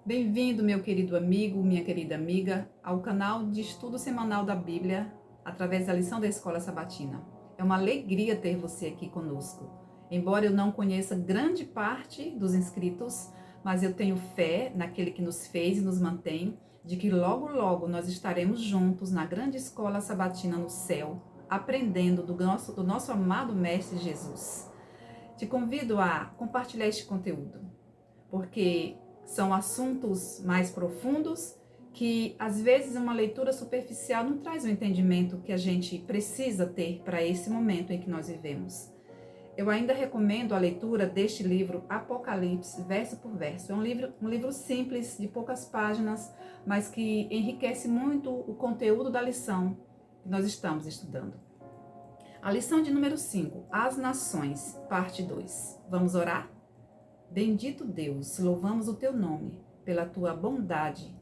Bem-vindo, meu querido amigo, minha querida amiga, ao canal de estudo semanal da Bíblia, através da lição da Escola Sabatina. É uma alegria ter você aqui conosco. Embora eu não conheça grande parte dos inscritos, mas eu tenho fé naquele que nos fez e nos mantém, de que logo, logo nós estaremos juntos na grande Escola Sabatina no céu, aprendendo do nosso amado Mestre Jesus. Te convido a compartilhar este conteúdo, porque são assuntos mais profundos que, às vezes, uma leitura superficial não traz o entendimento que a gente precisa ter para esse momento em que nós vivemos. Eu ainda recomendo a leitura deste livro Apocalipse, verso por verso. É um livro simples, de poucas páginas, mas que enriquece muito o conteúdo da lição que nós estamos estudando. A lição de número 5, As Nações, parte 2. Vamos orar? Bendito Deus, louvamos o teu nome, pela tua bondade,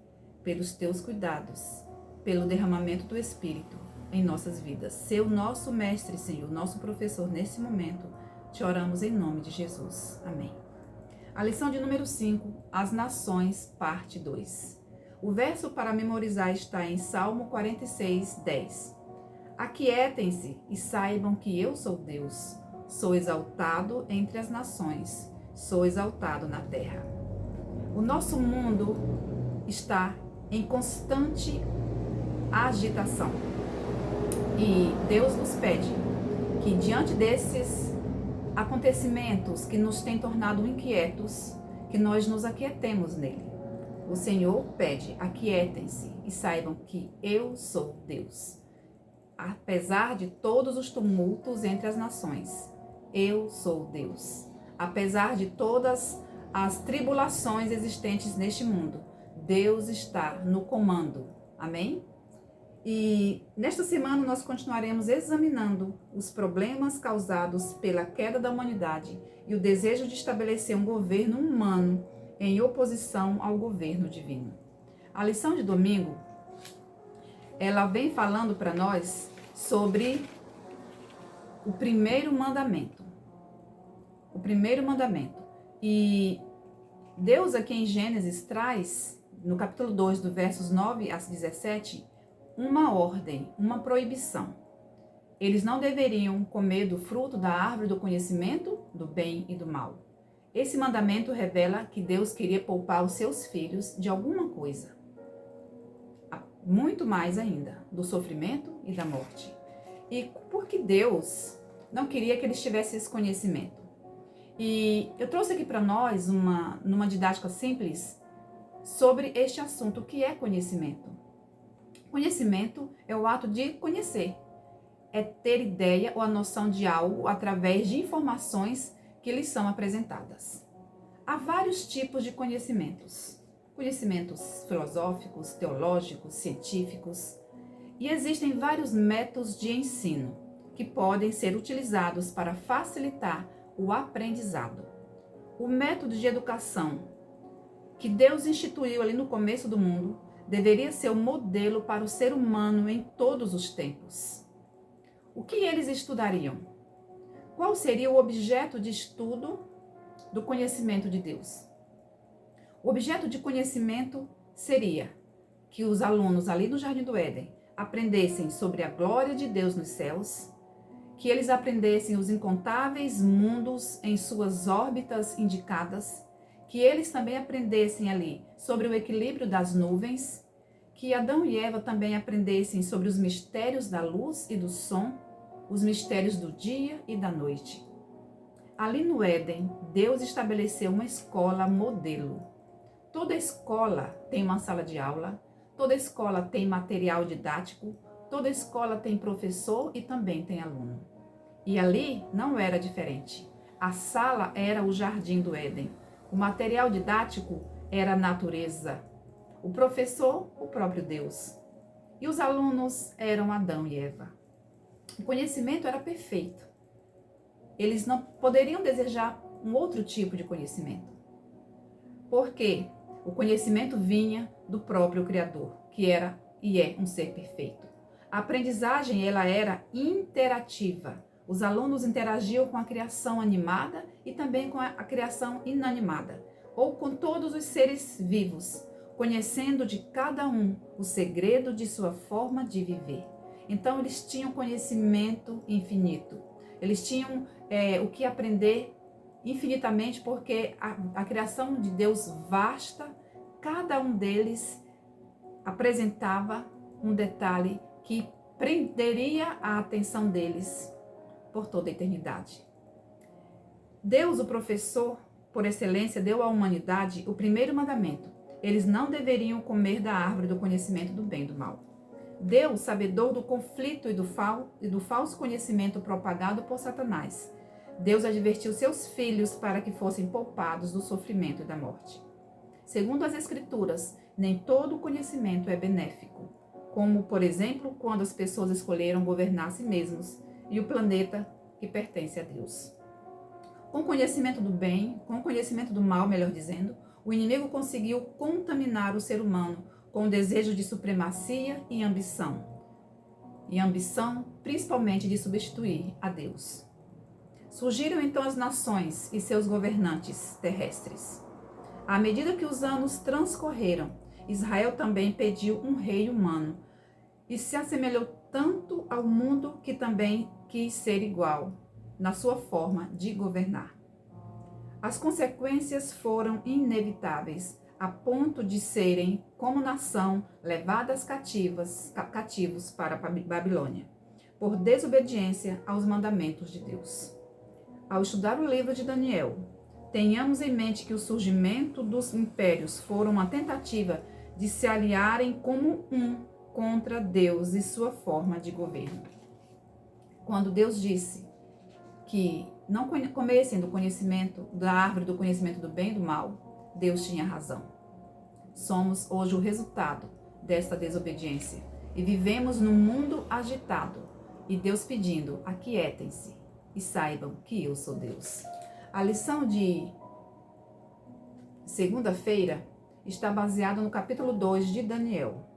pelos teus cuidados, pelo derramamento do Espírito em nossas vidas. Ser o nosso mestre, Senhor, nosso professor nesse momento, te oramos em nome de Jesus. Amém. A lição de número 5, As Nações, parte 2. O verso para memorizar está em Salmo 46, 10. Aquietem-se e saibam que eu sou Deus, sou exaltado entre as nações. Sou exaltado na terra. O nosso mundo está em constante agitação. E Deus nos pede que, diante desses acontecimentos que nos têm tornado inquietos, que nós nos aquietemos nele. O Senhor pede: aquietem-se e saibam que eu sou Deus. Apesar de todos os tumultos entre as nações, eu sou Deus. Apesar de todas as tribulações existentes neste mundo, Deus está no comando. Amém? E nesta semana nós continuaremos examinando os problemas causados pela queda da humanidade e o desejo de estabelecer um governo humano em oposição ao governo divino. A lição de domingo, ela vem falando para nós sobre o primeiro mandamento. O primeiro mandamento. E Deus aqui em Gênesis traz, no capítulo 2, do versos 9 a 17, uma ordem, uma proibição. Eles não deveriam comer do fruto da árvore do conhecimento do bem e do mal. Esse mandamento revela que Deus queria poupar os seus filhos de alguma coisa. Muito mais ainda, do sofrimento e da morte. E porque Deus não queria que eles tivessem esse conhecimento? E eu trouxe aqui para nós, numa didática simples, sobre este assunto, o que é conhecimento. Conhecimento é o ato de conhecer, é ter ideia ou a noção de algo através de informações que lhes são apresentadas. Há vários tipos de conhecimentos. Conhecimentos filosóficos, teológicos, científicos. E existem vários métodos de ensino que podem ser utilizados para facilitar o aprendizado. O método de educação que Deus instituiu ali no começo do mundo deveria ser o modelo para o ser humano em todos os tempos. O que eles estudariam? Qual seria o objeto de estudo do conhecimento de Deus? O objeto de conhecimento seria que os alunos ali no Jardim do Éden aprendessem sobre a glória de Deus nos céus, que eles aprendessem os incontáveis mundos em suas órbitas indicadas, que eles também aprendessem ali sobre o equilíbrio das nuvens, que Adão e Eva também aprendessem sobre os mistérios da luz e do som, os mistérios do dia e da noite. Ali no Éden, Deus estabeleceu uma escola modelo. Toda escola tem uma sala de aula, toda escola tem material didático, toda escola tem professor e também tem aluno. E ali não era diferente. A sala era o jardim do Éden. O material didático era a natureza. O professor, o próprio Deus. E os alunos eram Adão e Eva. O conhecimento era perfeito. Eles não poderiam desejar um outro tipo de conhecimento. Por quê? O conhecimento vinha do próprio Criador, que era e é um ser perfeito. A aprendizagem, ela era interativa. Os alunos interagiam com a criação animada e também com a criação inanimada. ou com todos os seres vivos, conhecendo de cada um o segredo de sua forma de viver. Então eles tinham conhecimento infinito. Eles tinham o que aprender infinitamente, porque a criação de Deus vasta, cada um deles apresentava um detalhe que prenderia a atenção deles por toda a eternidade. Deus, o professor por excelência, deu à humanidade o primeiro mandamento. Eles não deveriam comer da árvore do conhecimento do bem e do mal. Deus, sabedor do conflito e do falso conhecimento propagado por Satanás, Deus advertiu seus filhos para que fossem poupados do sofrimento e da morte. Segundo as Escrituras, nem todo conhecimento é benéfico, como, por exemplo, quando as pessoas escolheram governar a si mesmos e o planeta que pertence a Deus. Com o conhecimento do bem, com o conhecimento do mal, melhor dizendo, o inimigo conseguiu contaminar o ser humano com o desejo de supremacia e ambição. E ambição, principalmente, de substituir a Deus. Surgiram então as nações e seus governantes terrestres. À medida que os anos transcorreram, Israel também pediu um rei humano e se assemelhou tanto ao mundo que também quis ser igual na sua forma de governar. As consequências foram inevitáveis, a ponto de serem, como nação, levadas cativos para a Babilônia, por desobediência aos mandamentos de Deus. Ao estudar o livro de Daniel, tenhamos em mente que o surgimento dos impérios foram uma tentativa de se aliarem como um contra Deus e sua forma de governo. Quando Deus disse que não comessem do conhecimento da árvore do conhecimento do bem e do mal, Deus tinha razão. Somos hoje o resultado desta desobediência e vivemos num mundo agitado e Deus pedindo: aquietem-se e saibam que eu sou Deus. A lição de segunda-feira está baseada no capítulo 2 de Daniel.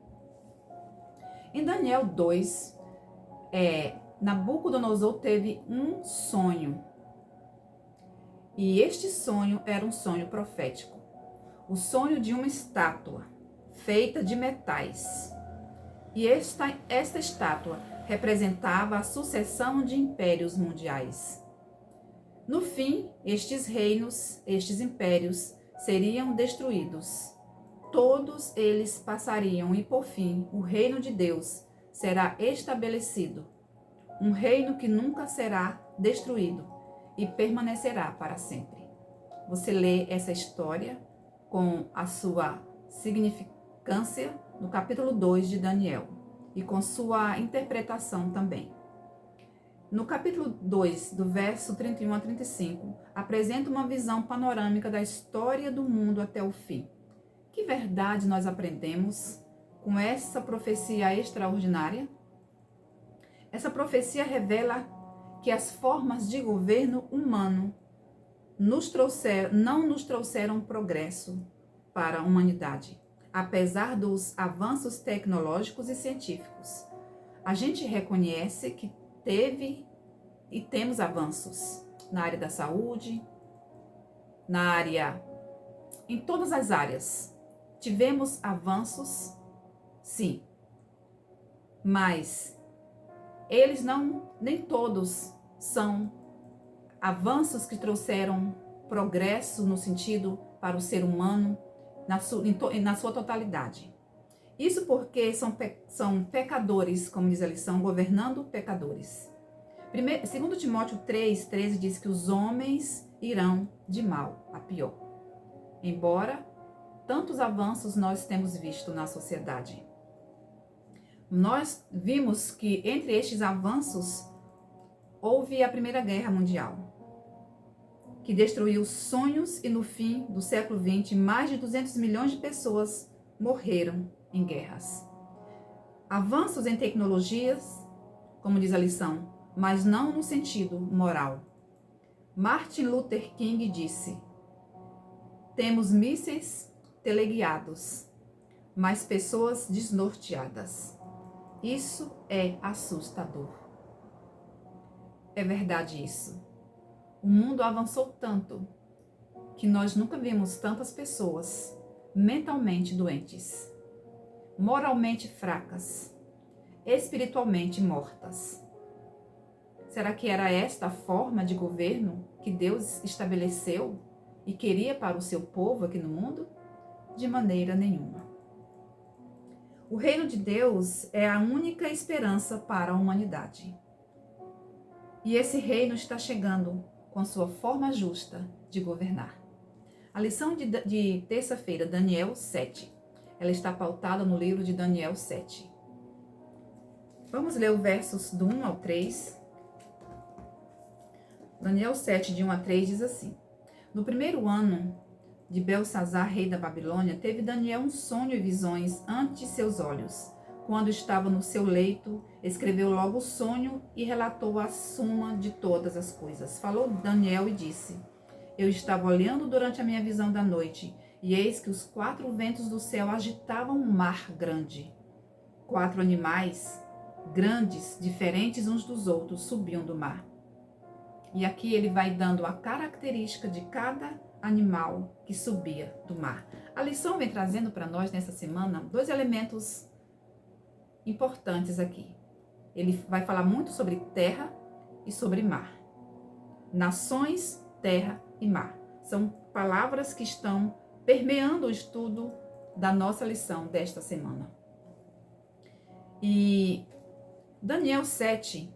Em Daniel 2, Nabucodonosor teve um sonho. E este sonho era um sonho profético. O sonho de uma estátua feita de metais. E esta estátua representava a sucessão de impérios mundiais. No fim, estes impérios seriam destruídos. Todos eles passariam e, por fim, o reino de Deus será estabelecido. Um reino que nunca será destruído e permanecerá para sempre. Você lê essa história com a sua significância no capítulo 2 de Daniel e com sua interpretação também. No capítulo 2, do verso 31 a 35, apresenta uma visão panorâmica da história do mundo até o fim. Que verdade nós aprendemos com essa profecia extraordinária? Essa profecia revela que as formas de governo humano não nos trouxeram progresso para a humanidade, apesar dos avanços tecnológicos e científicos. A gente reconhece que teve e temos avanços na área da saúde, em todas as áreas. Tivemos avanços, sim, mas eles nem todos são avanços que trouxeram progresso no sentido para o ser humano na sua totalidade. Isso porque são pecadores, como diz a lição, governando pecadores. 2 Timóteo 3,13 diz que os homens irão de mal a pior. Embora tantos avanços nós temos visto na sociedade. Nós vimos que entre estes avanços houve a Primeira Guerra Mundial, que destruiu sonhos e no fim do século XX, mais de 200 milhões de pessoas morreram em guerras. Avanços em tecnologias, como diz a lição, mas não no sentido moral. Martin Luther King disse: temos mísseis teleguiados, mas pessoas desnorteadas. Isso é assustador. É verdade isso. O mundo avançou tanto que nós nunca vimos tantas pessoas mentalmente doentes, moralmente fracas, espiritualmente mortas. Será que era esta a forma de governo que Deus estabeleceu e queria para o seu povo aqui no mundo? De maneira nenhuma. O reino de Deus é a única esperança para a humanidade. E esse reino está chegando com sua forma justa de governar. A lição de terça-feira, Daniel 7. Ela está pautada no livro de Daniel 7. Vamos ler os versos do 1 ao 3. Daniel 7, de 1 a 3, diz assim: No primeiro ano de Belsazar, rei da Babilônia, teve Daniel um sonho e visões ante seus olhos. Quando estava no seu leito, escreveu logo o sonho e relatou a suma de todas as coisas. Falou Daniel e disse: Eu estava olhando durante a minha visão da noite, e eis que os 4 ventos do céu agitavam um mar grande. 4 animais grandes, diferentes uns dos outros, subiam do mar. E aqui ele vai dando a característica de cada animal que subia do mar. A lição vem trazendo para nós nessa semana 2 elementos importantes aqui. Ele vai falar muito sobre terra e sobre mar. Nações, terra e mar. São palavras que estão permeando o estudo da nossa lição desta semana. E Daniel 7,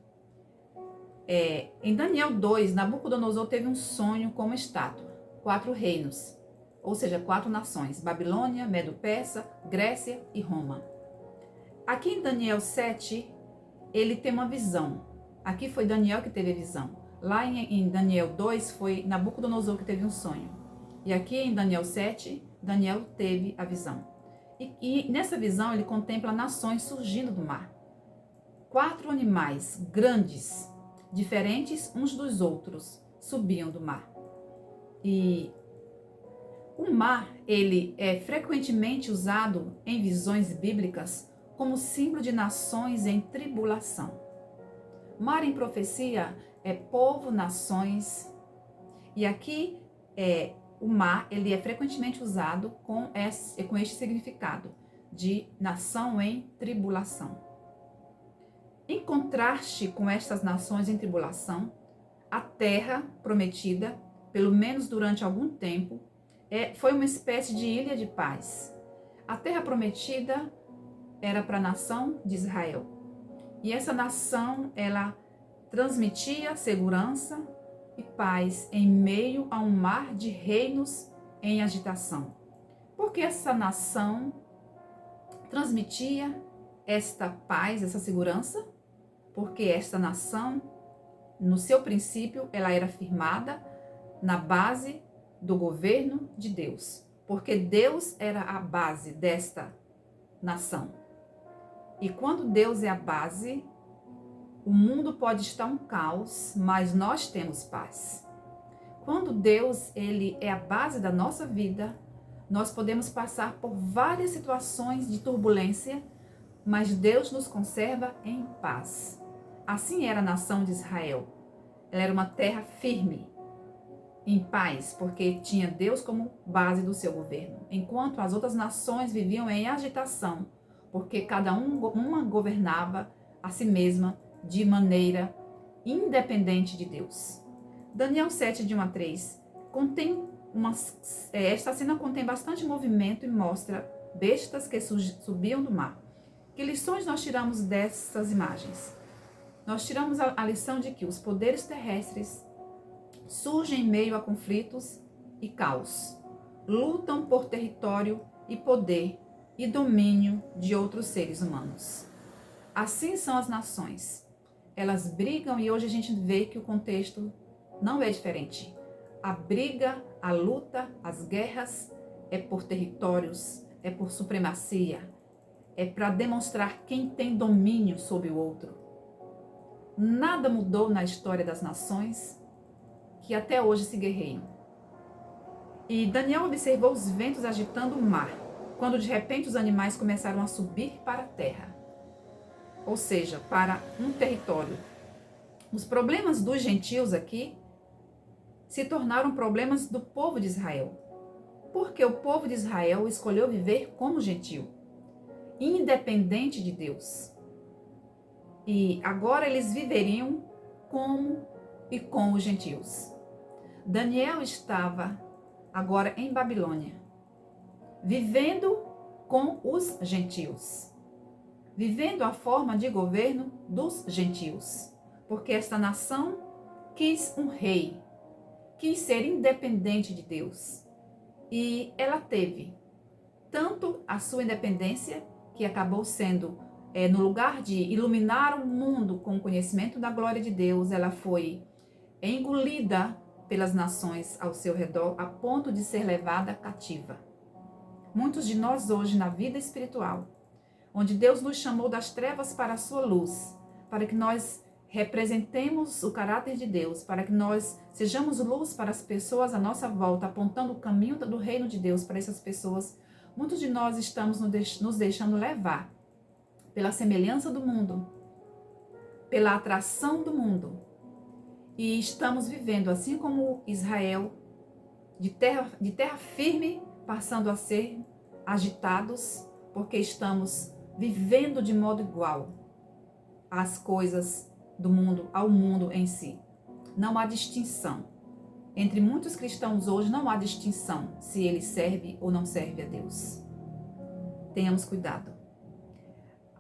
em Daniel 2, Nabucodonosor teve um sonho com uma estátua, 4 reinos, ou seja, 4 nações: Babilônia, Medo-Persa, Grécia e Roma. Aqui em Daniel 7, ele tem uma visão. Aqui foi Daniel que teve a visão. Lá em Daniel 2, foi Nabucodonosor que teve um sonho. E aqui em Daniel 7, Daniel teve a visão. E nessa visão ele contempla nações surgindo do mar. 4 animais grandes, diferentes uns dos outros, subiam do mar. E o mar, ele é frequentemente usado em visões bíblicas como símbolo de nações em tribulação. Mar em profecia é povo, nações. E aqui o mar, ele é frequentemente usado com este significado de nação em tribulação. Em contraste com estas nações em tribulação, a terra prometida, pelo menos durante algum tempo, foi uma espécie de ilha de paz. A terra prometida era para a nação de Israel. E essa nação, ela transmitia segurança e paz em meio a um mar de reinos em agitação. Porque essa nação transmitia esta paz, essa segurança? Porque esta nação, no seu princípio, ela era firmada na base do governo de Deus. Porque Deus era a base desta nação. E quando Deus é a base, o mundo pode estar um caos, mas nós temos paz. Quando Deus, ele é a base da nossa vida, nós podemos passar por várias situações de turbulência, mas Deus nos conserva em paz. Assim era a nação de Israel. Ela era uma terra firme, em paz, porque tinha Deus como base do seu governo. Enquanto as outras nações viviam em agitação, porque cada uma governava a si mesma de maneira independente de Deus. Daniel 7, de 1 a 3, esta cena contém bastante movimento e mostra bestas que subiam do mar. Que lições nós tiramos dessas imagens? Nós tiramos a lição de que os poderes terrestres surgem em meio a conflitos e caos, lutam por território e poder e domínio de outros seres humanos. Assim são as nações. Elas brigam e hoje a gente vê que o contexto não é diferente. A briga, a luta, as guerras é por territórios, é por supremacia, é para demonstrar quem tem domínio sobre o outro. Nada mudou na história das nações que até hoje se guerreiam. E Daniel observou os ventos agitando o mar, quando de repente os animais começaram a subir para a terra, ou seja, para um território. Os problemas dos gentios aqui se tornaram problemas do povo de Israel, porque o povo de Israel escolheu viver como gentio, independente de Deus. E agora eles viveriam como e com os gentios. Daniel estava agora em Babilônia, vivendo com os gentios, vivendo a forma de governo dos gentios, porque esta nação quis um rei, quis ser independente de Deus. E ela teve tanto a sua independência, que acabou sendo, no lugar de iluminar o mundo com o conhecimento da glória de Deus, ela foi engolida pelas nações ao seu redor, a ponto de ser levada cativa. Muitos de nós hoje, na vida espiritual, onde Deus nos chamou das trevas para a sua luz, para que nós representemos o caráter de Deus, para que nós sejamos luz para as pessoas à nossa volta, apontando o caminho do reino de Deus para essas pessoas. Muitos de nós estamos nos deixando levar pela semelhança do mundo, pela atração do mundo, e estamos vivendo, assim como Israel, de terra firme, passando a ser agitados, porque estamos vivendo de modo igual às coisas do mundo, ao mundo em si. Não há distinção. Entre muitos cristãos hoje não há distinção se ele serve ou não serve a Deus. Tenhamos cuidado.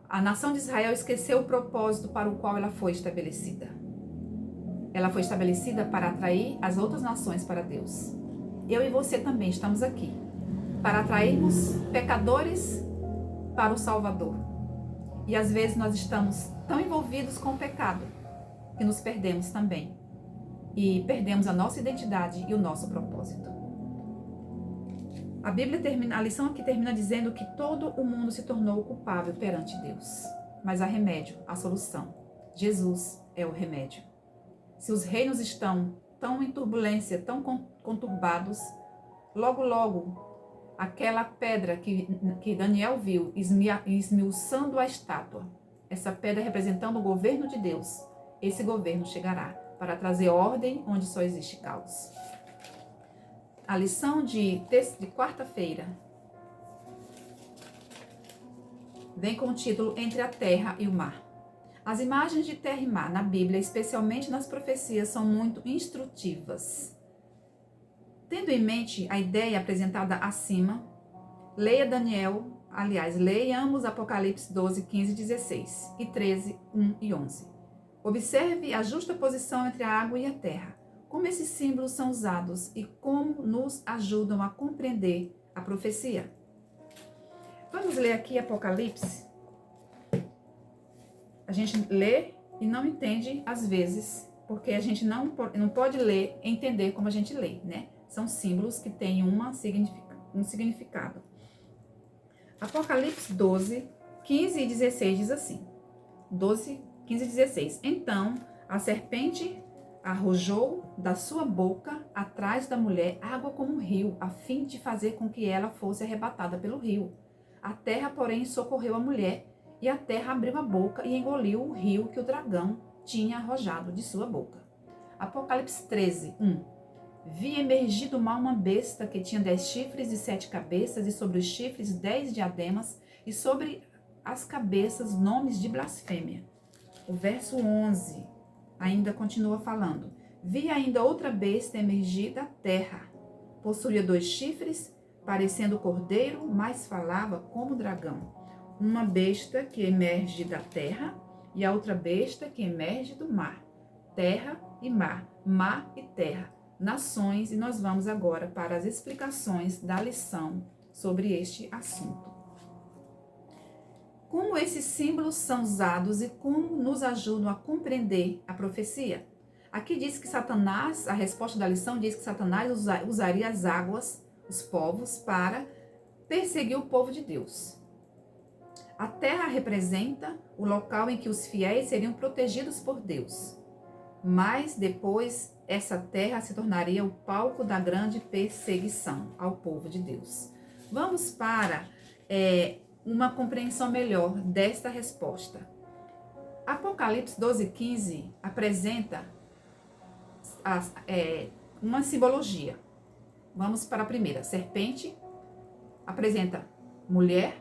A nação de Israel esqueceu o propósito para o qual ela foi estabelecida. Ela foi estabelecida para atrair as outras nações para Deus. Eu e você também estamos aqui para atrairmos pecadores para o Salvador. E às vezes nós estamos tão envolvidos com o pecado que nos perdemos também. E perdemos a nossa identidade e o nosso propósito. A lição aqui termina dizendo que todo o mundo se tornou culpável perante Deus. Mas há remédio, há solução. Jesus é o remédio. Se os reinos estão tão em turbulência, tão conturbados, logo, logo, aquela pedra que Daniel viu esmiuçando a estátua, essa pedra representando o governo de Deus, esse governo chegará para trazer ordem onde só existe caos. A lição de quarta-feira vem com o título Entre a Terra e o Mar. As imagens de terra e mar na Bíblia, especialmente nas profecias, são muito instrutivas. Tendo em mente a ideia apresentada acima, leiamos Apocalipse 12, 15, 16 e 13, 1 e 11. Observe a justa posição entre a água e a terra, como esses símbolos são usados e como nos ajudam a compreender a profecia. Vamos ler aqui Apocalipse. A gente lê e não entende às vezes, porque a gente não pode ler e entender como a gente lê, né? São símbolos que têm um significado. Apocalipse 12, 15 e 16 diz assim. 12, 15 e 16. Então a serpente arrojou da sua boca atrás da mulher água como um rio, a fim de fazer com que ela fosse arrebatada pelo rio. A terra, porém, socorreu a mulher, e a terra abriu a boca e engoliu o rio que o dragão tinha arrojado de sua boca. Apocalipse 13, 1. Vi emergir do mar uma besta que tinha 10 chifres e 7 cabeças, e sobre os chifres 10 diademas, e sobre as cabeças nomes de blasfêmia. O verso 11 ainda continua falando. Vi ainda outra besta emergir da terra. Possuía 2 chifres, parecendo cordeiro, mas falava como dragão. Uma besta que emerge da terra e a outra besta que emerge do mar. Terra e mar, mar e terra, nações. E nós vamos agora para as explicações da lição sobre este assunto. Como esses símbolos são usados e como nos ajudam a compreender a profecia? Aqui diz que Satanás, a resposta da lição diz que Satanás usaria as águas, os povos, para perseguir o povo de Deus. A terra representa o local em que os fiéis seriam protegidos por Deus. Mas depois, essa terra se tornaria o palco da grande perseguição ao povo de Deus. Vamos para uma compreensão melhor desta resposta. Apocalipse 12, 15 apresenta uma simbologia. Vamos para a primeira. Serpente apresenta mulher,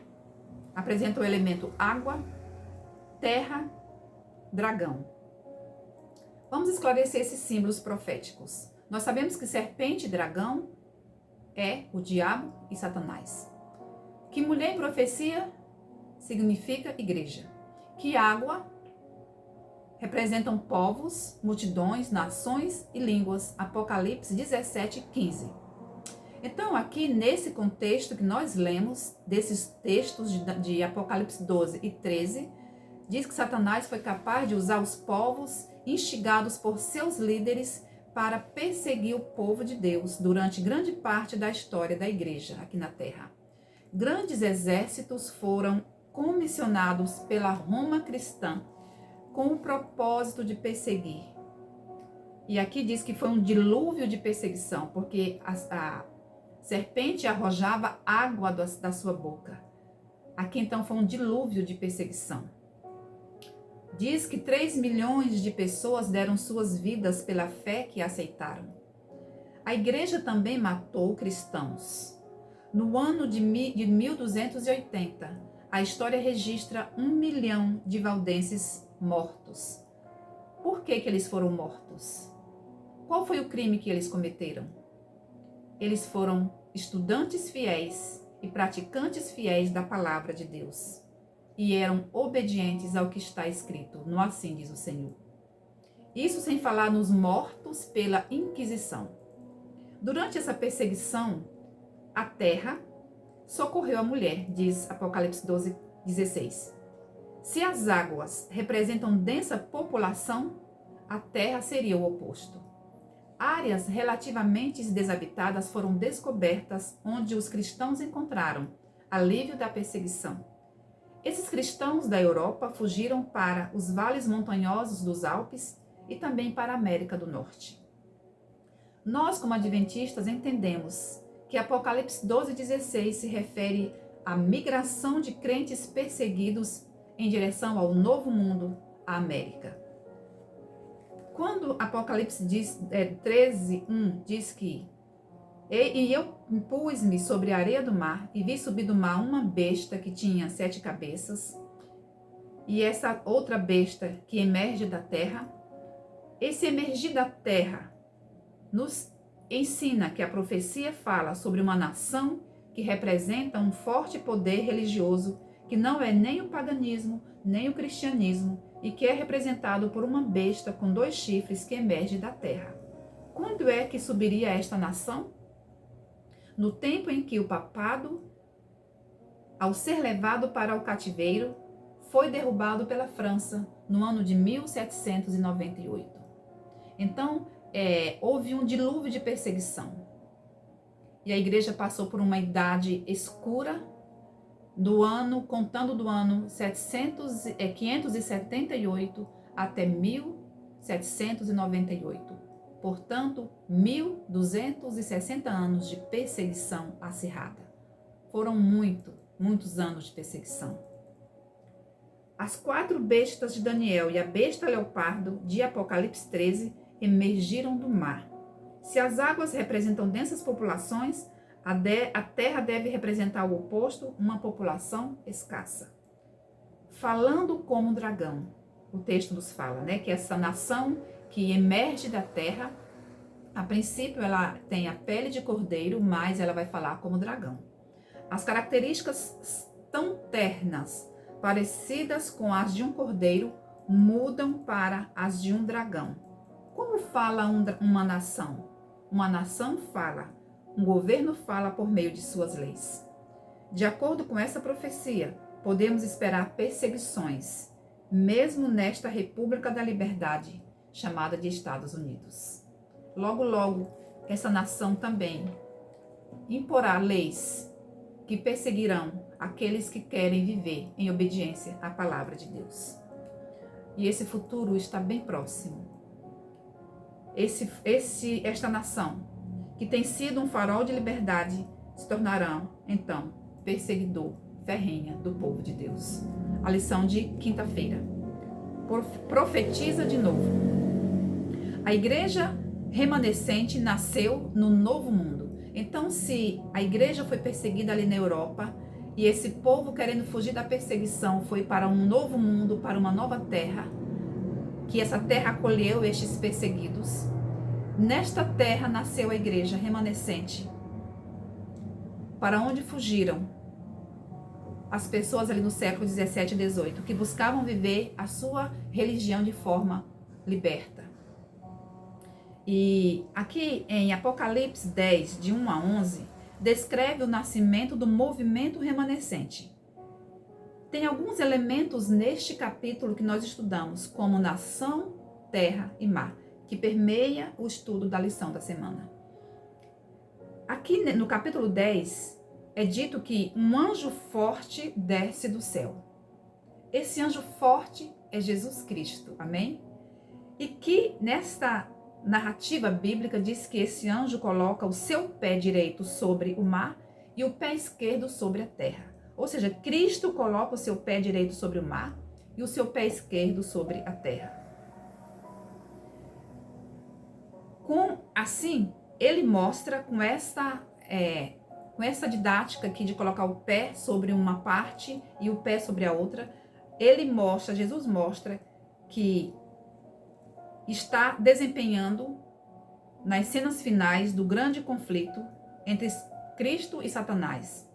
apresenta o elemento água, terra, dragão. Vamos esclarecer esses símbolos proféticos. Nós sabemos que serpente e dragão é o diabo e Satanás. Que mulher em profecia significa igreja. Que água representam povos, multidões, nações e línguas. Apocalipse 17:15. Então, aqui nesse contexto que nós lemos, desses textos de Apocalipse 12 e 13, diz que Satanás foi capaz de usar os povos instigados por seus líderes para perseguir o povo de Deus durante grande parte da história da igreja aqui na Terra. Grandes exércitos foram comissionados pela Roma cristã com o propósito de perseguir. E aqui diz que foi um dilúvio de perseguição, porque a serpente arrojava água da sua boca. Aqui então foi um dilúvio de perseguição. Diz que 3 milhões de pessoas deram suas vidas pela fé que aceitaram. A igreja também matou cristãos. No ano de 1280, a história registra 1 milhão de valdenses mortos. Por que eles foram mortos? Qual foi o crime que eles cometeram? Eles foram estudantes fiéis e praticantes fiéis da palavra de Deus. E eram obedientes ao que está escrito, no assim diz o Senhor. Isso sem falar nos mortos pela Inquisição. Durante essa perseguição, a terra socorreu a mulher, diz Apocalipse 12:16. Se as águas representam densa população, a terra seria o oposto. Áreas relativamente desabitadas foram descobertas onde os cristãos encontraram alívio da perseguição. Esses cristãos da Europa fugiram para os vales montanhosos dos Alpes e também para a América do Norte. Nós, como adventistas, entendemos que Apocalipse 12:16 se refere à migração de crentes perseguidos em direção ao Novo Mundo, a América. Quando Apocalipse 13:1 diz que E eu pus-me sobre a areia do mar e vi subir do mar uma besta que tinha 7 cabeças, e essa outra besta que emerge da terra. Esse emergir da terra nos ensina que a profecia fala sobre uma nação que representa um forte poder religioso que não é nem o paganismo, nem o cristianismo, e que é representado por uma besta com 2 chifres que emerge da terra. Quando é que subiria esta nação? No tempo em que o papado, ao ser levado para o cativeiro, foi derrubado pela França no ano de 1798. Então, houve um dilúvio de perseguição. E a igreja passou por uma idade escura contando do ano 578 até 1798. Portanto, 1.260 anos de perseguição acirrada. Foram muitos anos de perseguição. As 4 bestas de Daniel e a besta leopardo de Apocalipse 13 emergiram do mar. Se as águas representam densas populações, a terra deve representar o oposto, uma população escassa. Falando como um dragão, o texto nos fala, que essa nação que emerge da terra, a princípio ela tem a pele de cordeiro, mas ela vai falar como dragão. As características tão ternas, parecidas com as de um cordeiro, mudam para as de um dragão. Como fala uma nação? Uma nação fala, um governo fala por meio de suas leis. De acordo com essa profecia, podemos esperar perseguições, mesmo nesta República da Liberdade, chamada de Estados Unidos. Logo, logo, essa nação também imporá leis que perseguirão aqueles que querem viver em obediência à palavra de Deus. E esse futuro está bem próximo. Esta nação, que tem sido um farol de liberdade, se tornará, então, perseguidor ferrenha do povo de Deus. A lição de quinta-feira. Profetiza de novo. A igreja remanescente nasceu no novo mundo. Então, se a igreja foi perseguida ali na Europa, e esse povo querendo fugir da perseguição foi para um novo mundo, para uma nova terra, que essa terra acolheu estes perseguidos, nesta terra nasceu a igreja remanescente, para onde fugiram as pessoas ali no século 17 e 18, que buscavam viver a sua religião de forma liberta. E aqui em Apocalipse 10, de 1 a 11, descreve o nascimento do movimento remanescente. Tem alguns elementos neste capítulo que nós estudamos, como nação, terra e mar, que permeia o estudo da lição da semana. Aqui no capítulo 10, é dito que um anjo forte desce do céu. Esse anjo forte é Jesus Cristo, amém? E que nesta narrativa bíblica diz que esse anjo coloca o seu pé direito sobre o mar e o pé esquerdo sobre a terra. Ou seja, Cristo coloca o seu pé direito sobre o mar e o seu pé esquerdo sobre a terra. Assim, ele mostra com essa didática aqui de colocar o pé sobre uma parte e o pé sobre a outra, Jesus mostra que está desempenhando nas cenas finais do grande conflito entre Cristo e Satanás.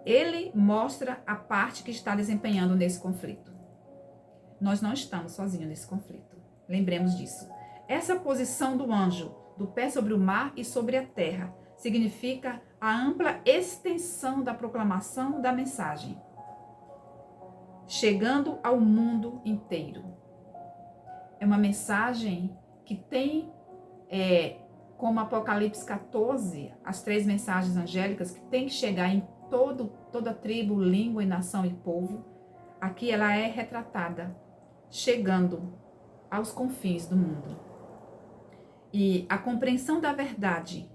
Ele mostra a parte que está desempenhando nesse conflito. Nós não estamos sozinhos nesse conflito. Lembremos disso. Essa posição do anjo, do pé sobre o mar e sobre a terra, significa a ampla extensão da proclamação da mensagem, chegando ao mundo inteiro. É uma mensagem que tem, como Apocalipse 14, as 3 mensagens angélicas, que tem que chegar em toda tribo, língua e nação e povo. Aqui ela é retratada, chegando aos confins do mundo. E a compreensão da verdade,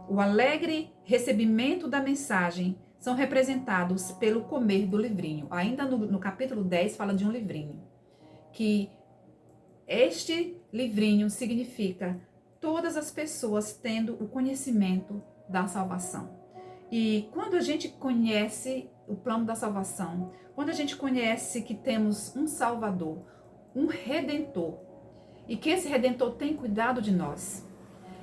o alegre recebimento da mensagem são representados pelo comer do livrinho. Ainda no capítulo 10 fala de um livrinho, que este livrinho significa todas as pessoas tendo o conhecimento da salvação. E quando a gente conhece o plano da salvação, quando a gente conhece que temos um Salvador, um Redentor, e que esse Redentor tem cuidado de nós,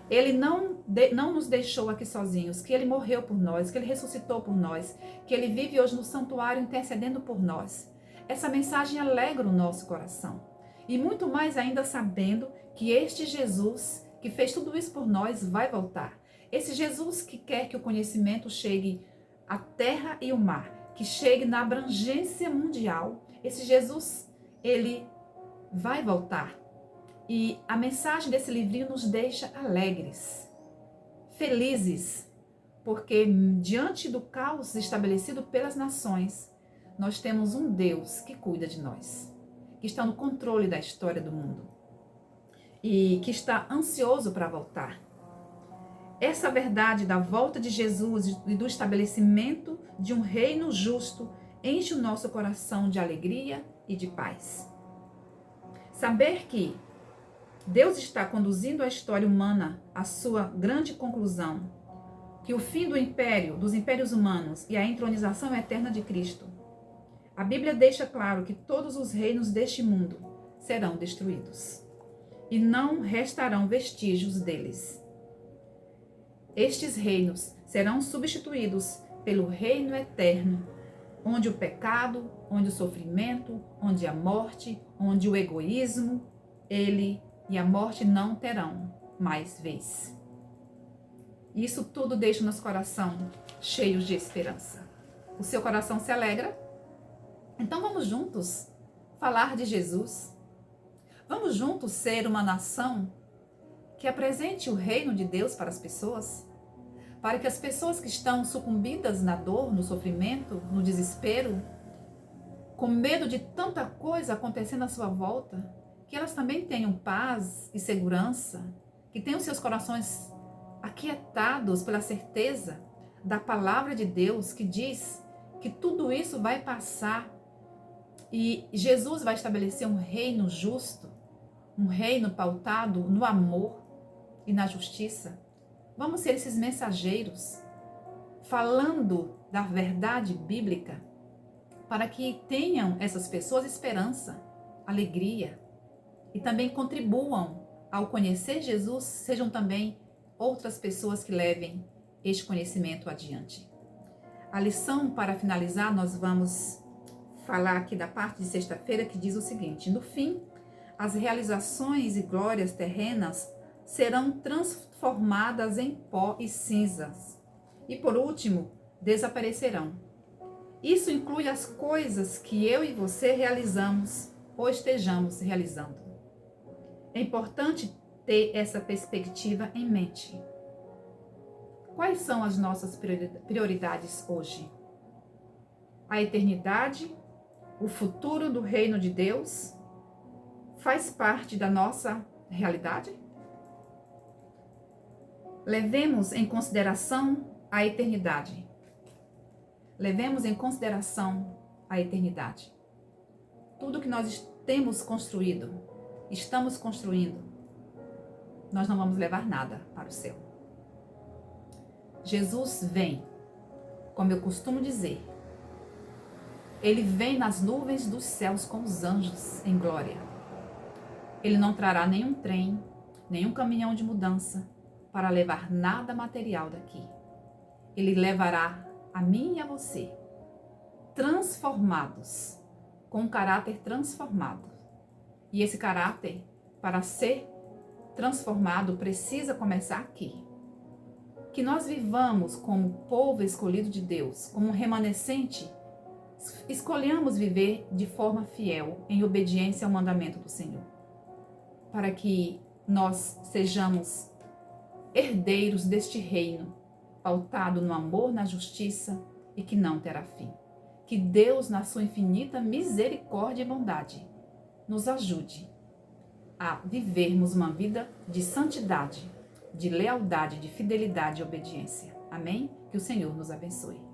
ele não nos deixou aqui sozinhos, que ele morreu por nós, que ele ressuscitou por nós, que ele vive hoje no santuário intercedendo por nós. Essa mensagem alegra o nosso coração. E muito mais ainda sabendo que este Jesus, que fez tudo isso por nós, vai voltar. Esse Jesus que quer que o conhecimento chegue à terra e ao mar, que chegue na abrangência mundial, esse Jesus, ele vai voltar. E a mensagem desse livrinho nos deixa alegres, felizes, porque diante do caos estabelecido pelas nações, nós temos um Deus que cuida de nós, que está no controle da história do mundo e que está ansioso para voltar. Essa verdade da volta de Jesus e do estabelecimento de um reino justo enche o nosso coração de alegria e de paz. Saber que Deus está conduzindo a história humana à sua grande conclusão, que o fim dos impérios humanos e a entronização eterna de Cristo. A Bíblia deixa claro que todos os reinos deste mundo serão destruídos e não restarão vestígios deles. Estes reinos serão substituídos pelo reino eterno, onde o pecado, onde o sofrimento, onde a morte, onde o egoísmo, ele e a morte não terão mais vez. Isso tudo deixa o nosso coração cheio de esperança. O seu coração se alegra? Então vamos juntos falar de Jesus. Vamos juntos ser uma nação que apresente o reino de Deus para as pessoas, para que as pessoas que estão sucumbidas na dor, no sofrimento, no desespero, com medo de tanta coisa acontecendo à sua volta, que elas também tenham paz e segurança, que tenham seus corações aquietados pela certeza da palavra de Deus, que diz que tudo isso vai passar e Jesus vai estabelecer um reino justo, um reino pautado no amor e na justiça. Vamos ser esses mensageiros, falando da verdade bíblica, para que tenham essas pessoas esperança, alegria e também contribuam ao conhecer Jesus, sejam também outras pessoas que levem este conhecimento adiante. A lição, para finalizar, nós vamos falar aqui da parte de sexta-feira que diz o seguinte: no fim, as realizações e glórias terrenas serão transformadas em pó e cinzas. E por último, desaparecerão. Isso inclui as coisas que eu e você realizamos ou estejamos realizando. É importante ter essa perspectiva em mente. Quais são as nossas prioridades hoje? A eternidade, o futuro do reino de Deus, faz parte da nossa realidade? Levemos em consideração a eternidade. Levemos em consideração a eternidade. Tudo que nós temos construído, estamos construindo, nós não vamos levar nada para o céu. Jesus vem, como eu costumo dizer, ele vem nas nuvens dos céus com os anjos em glória. Ele não trará nenhum trem, nenhum caminhão de mudança para levar nada material daqui. Ele levará a mim e a você, transformados, com um caráter transformado. E esse caráter, para ser transformado, precisa começar aqui. Que nós vivamos como povo escolhido de Deus, como um remanescente, escolhamos viver de forma fiel, em obediência ao mandamento do Senhor, para que nós sejamos herdeiros deste reino, pautado no amor, na justiça e que não terá fim. Que Deus, na sua infinita misericórdia e bondade, nos ajude a vivermos uma vida de santidade, de lealdade, de fidelidade e obediência. Amém? Que o Senhor nos abençoe.